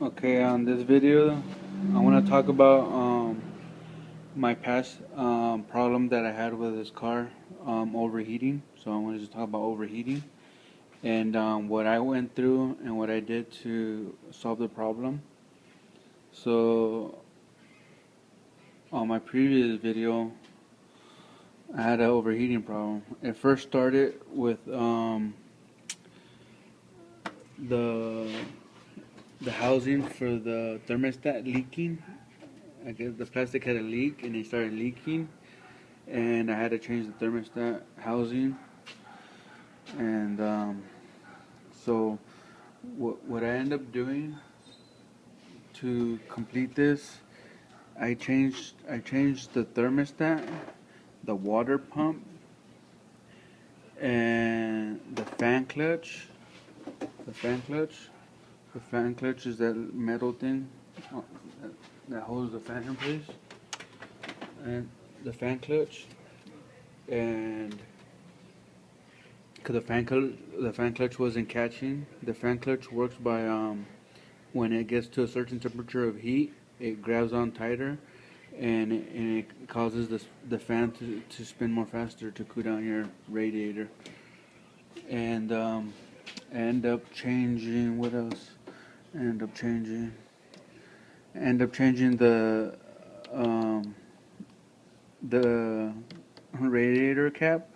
Okay, on this video, I want to talk about my past problem that I had with this car, overheating. So I want to just talk about overheating and what I went through and what I did to solve the problem. So on my previous video, I had an overheating problem. It first started with the the housing for the thermostat leaking. I guess the plastic had a leak and it started leaking, and I had to change the thermostat housing. And so, what I ended up doing to complete this, I changed the thermostat, the water pump, and the fan clutch. The fan clutch. The fan clutch is that metal thing that holds the fan in place, and the fan clutch, and because the fan clutch wasn't catching. The fan clutch works by when it gets to a certain temperature of heat, it grabs on tighter, and it causes the fan to spin more faster to cool down your radiator. And end up changing what else? End up changing um, the radiator cap.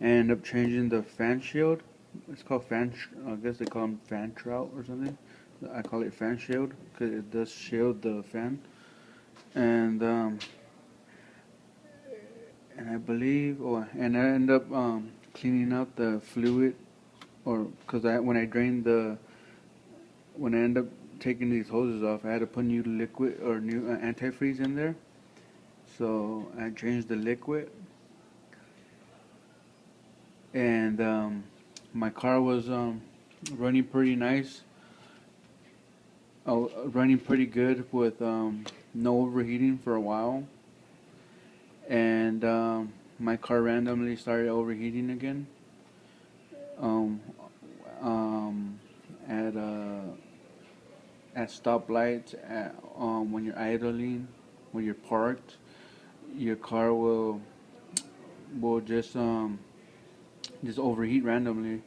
End up changing the fan shield. It's called I guess they call them fan trout or something. I call it fan shield because it does shield the fan. And and I believe, and I end up cleaning out the fluid, or because when I end up taking these hoses off, I had to put new liquid or new antifreeze in there. So I changed the liquid, and my car was running pretty nice. Running pretty good with no overheating for a while, and my car randomly started overheating again. Um, um, at stoplights, when you're idling, when you're parked, your car will just overheat randomly,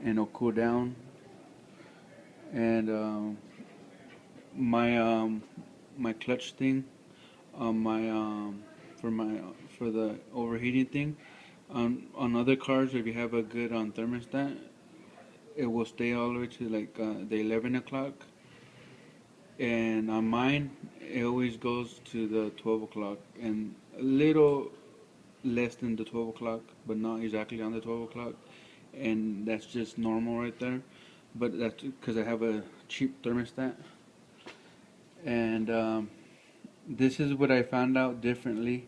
and it'll cool down. And my my clutch thing on my for the overheating thing on other cars, if you have a good thermostat, it will stay all the way to like the 11 o'clock, and on mine it always goes to the 12 o'clock and a little less than the 12 o'clock, but not exactly on the 12 o'clock, and that's just normal right there. But that's because I have a cheap thermostat. And this is what I found out differently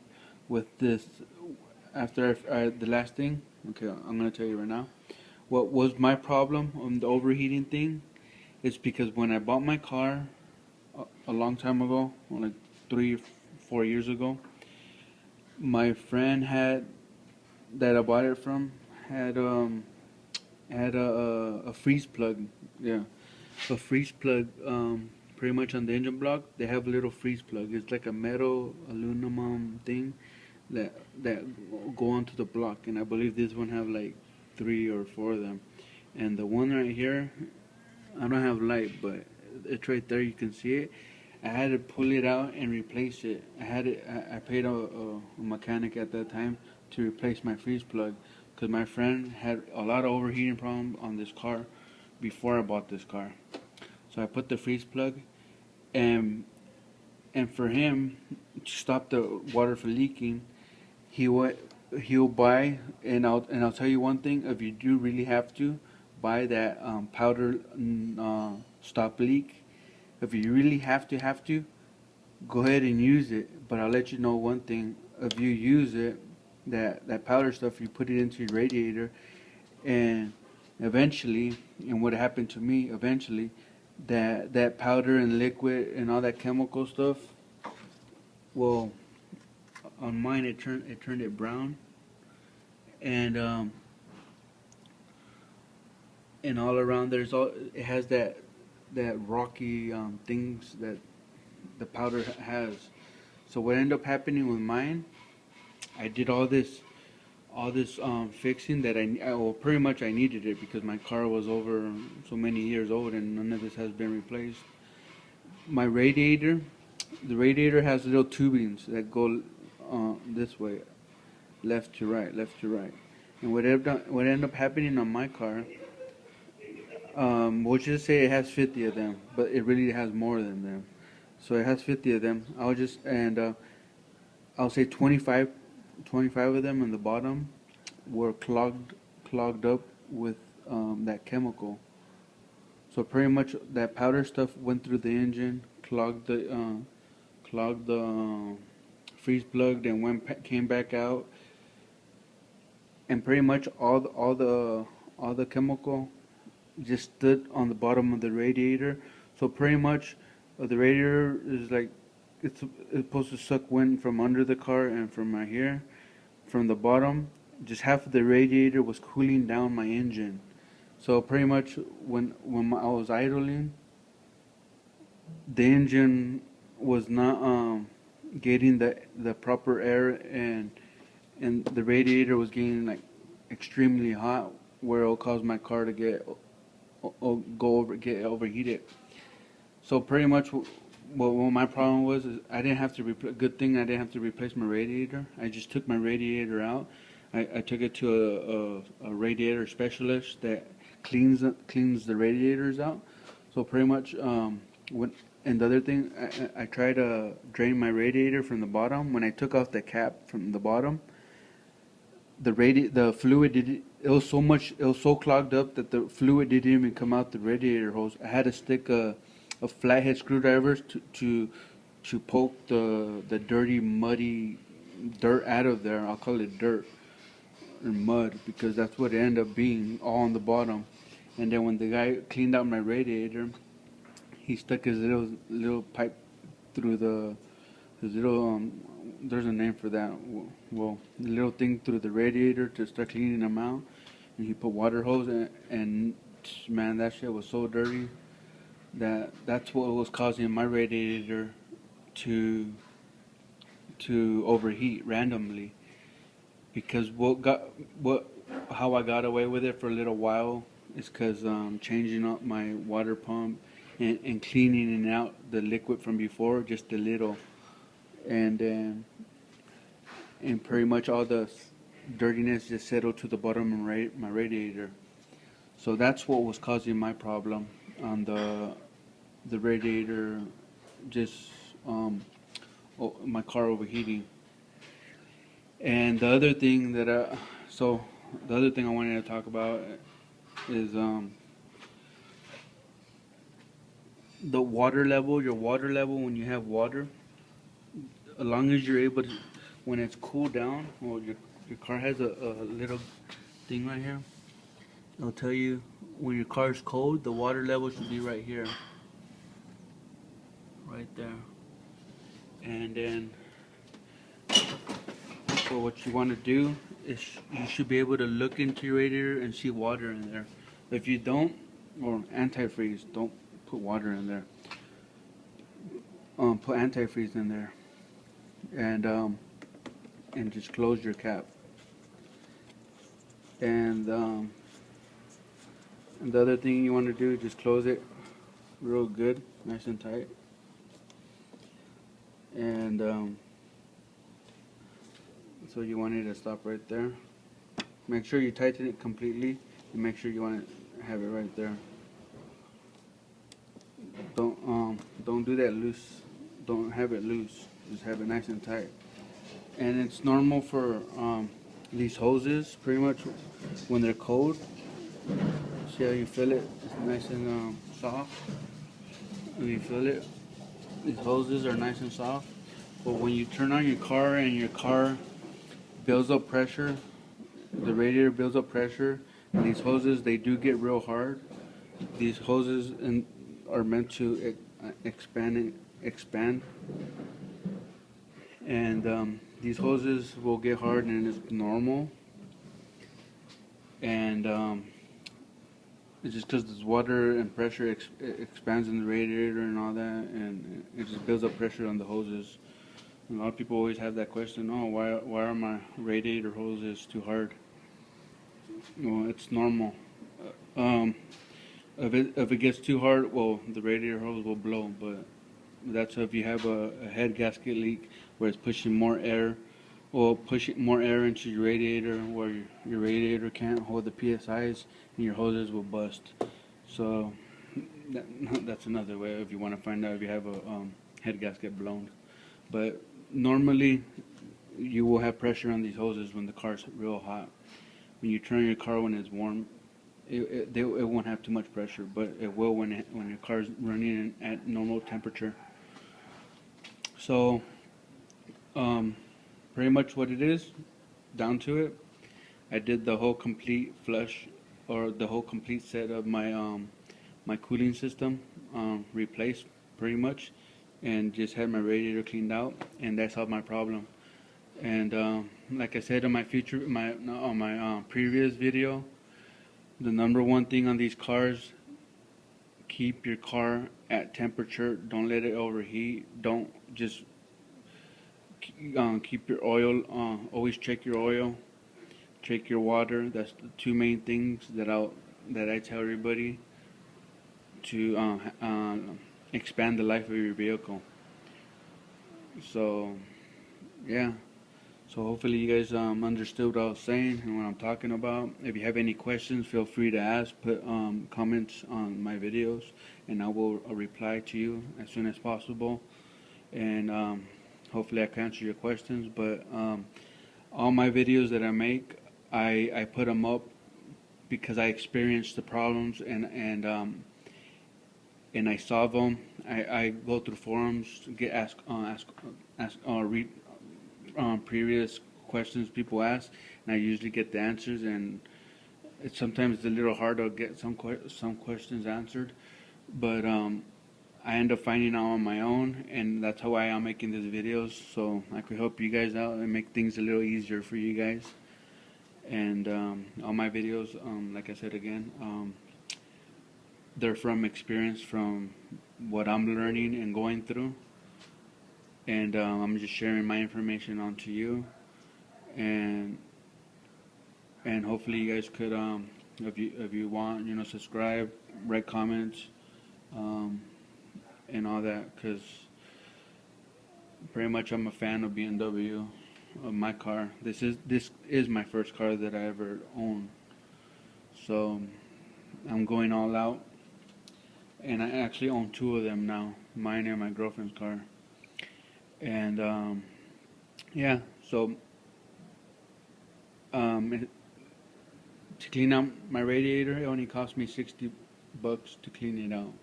with this after the last thing. Okay, I'm gonna tell you right now. What was my problem on the overheating thing is because when I bought my car a long time ago, like 3 4 years ago, my friend had that I bought it from had a freeze plug. Yeah, a freeze plug. Pretty much on the engine block, they have a little freeze plug. It's like a metal aluminum thing that go onto the block, and I believe this one have like 3 or 4 of them. And the one right here, I don't have light, but it's right there. You can see it. I had to pull it out and replace it. I paid a mechanic at that time to replace my freeze plug because my friend had a lot of overheating problems on this car before I bought this car. So I put the freeze plug, and for him to stop the water from leaking, he would he'll buy, and I'll tell you one thing: if you do really have to buy that powder stop leak, if you really have to go ahead and use it. But I'll let you know one thing: if you use it, that powder stuff, you put it into your radiator, and eventually, and what happened to me eventually, that powder and liquid and all that chemical stuff, well, on mine it turned it brown, and all around it has that that rocky things that the powder has. So what ended up happening with mine, I did all this fixing that well, pretty much I needed it because my car was over so many years old and none of this has been replaced. My radiator, the radiator has little tubings that go this way, left to right, left to right. And what ended up happening on my car, we'll just say it has 50 of them, but it really has more than them. So it has 50 of them. I'll say 25 of them in the bottom were clogged up with that chemical. So pretty much that powder stuff went through the engine, clogged the freeze plug, then came back out, and pretty much all the chemical just stood on the bottom of the radiator. So pretty much the radiator is like it's supposed to suck wind from under the car and from right here, from the bottom. Just half of the radiator was cooling down my engine. So pretty much when I was idling, the engine was not getting the proper air, and the radiator was getting like extremely hot, where it'll cause my car to get overheated. So pretty much what my problem was is I didn't have to good thing I didn't have to replace my radiator. I just took my radiator out. I took it to a radiator specialist that cleans the radiators out. So pretty much and the other thing, I tried to drain my radiator from the bottom. When I took off the cap from the bottom, the fluid it was so clogged up that the fluid didn't even come out the radiator hose. I had to stick a flathead screwdriver to poke the dirty, muddy dirt out of there. I'll call it dirt or mud because that's what it ended up being, all on the bottom. And then when the guy cleaned out my radiator, he stuck his little pipe through his little there's a name for that. Well, the little thing through the radiator to start cleaning them out, and he put water hose in, and man, that shit was so dirty that's what was causing my radiator to overheat randomly. Because how I got away with it for a little while is because changing up my water pump and cleaning out the liquid from before just a little, and pretty much all the dirtiness just settled to the bottom of my radiator. So that's what was causing my problem on the radiator, just my car overheating. And the other thing I wanted to talk about is the water level. Your water level when you have water, as long as you're able to, when it's cooled down, well, your car has a little thing right here. It'll tell you when your car is cold, the water level should be right here, right there. And then, so what you want to do is you should be able to look into your radiator and see water in there. If you don't, or antifreeze, don't put water in there. Put antifreeze in there, and just close your cap. And the other thing you want to do is just close it real good, nice and tight. And so you want it to stop right there. Make sure you tighten it completely, and make sure you want to have it right there. Don't do that loose. Don't have it loose. Just have it nice and tight. And it's normal for these hoses, pretty much when they're cold. See how you feel it? It's nice and soft. When you feel it, these hoses are nice and soft. But when you turn on your car and your car builds up pressure, the radiator builds up pressure, and these hoses, they do get real hard. These hoses are meant to expand, and these hoses will get hard, and it's normal. And It's just because there's water and pressure expands in the radiator and all that, and it just builds up pressure on the hoses. And a lot of people always have that question, oh, why are my radiator hoses too hard? Well, it's normal. If it gets too hard, well, the radiator hose will blow, but that's if you have a head gasket leak where it's pushing more air, or pushing more air into your radiator, where your radiator can't hold the PSIs, and your hoses will bust. So that's another way if you want to find out if you have a head gasket blown. But normally, you will have pressure on these hoses when the car's real hot. When you turn your car when it's warm, it won't have too much pressure, but it will when your car's running at normal temperature. So, pretty much what it is, down to it, I did the whole complete flush, or the whole complete set of my cooling system replaced pretty much, and just had my radiator cleaned out, and that solved my problem. And like I said on my previous video, the number one thing on these cars, keep your car at temperature. Don't let it overheat. Don't just keep your oil. Always check your oil. Check your water. That's the two main things that I tell everybody to expand the life of your vehicle. So yeah. So hopefully you guys understood what I was saying and what I'm talking about. If you have any questions, feel free to ask. Put comments on my videos, and I will reply to you as soon as possible. And hopefully I can answer your questions. But all my videos that I make, I put them up because I experienced the problems, and I solve them. I go through forums to read previous questions people ask, and I usually get the answers. And sometimes it's a little hard to get some questions answered, but I end up finding out on my own, and that's how I'm making these videos, so I could help you guys out and make things a little easier for you guys. And all my videos, like I said again, they're from experience, from what I'm learning and going through. And I'm just sharing my information onto you, and hopefully you guys could, if you want, subscribe, write comments, and all that, because pretty much I'm a fan of BMW, of my car. This is my first car that I ever owned, so I'm going all out, and I actually own two of them now, mine and my girlfriend's car. And yeah, so to clean out my radiator, it only cost me $60 to clean it out.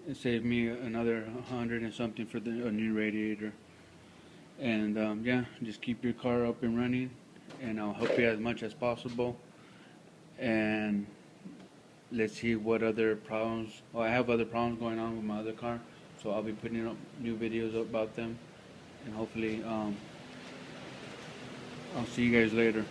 It saved me another 100 and something for a new radiator. And yeah, just keep your car up and running, and I'll help you as much as possible. And let's see what other problems. Well, I have other problems going on with my other car, so I'll be putting up new videos about them, and hopefully I'll see you guys later.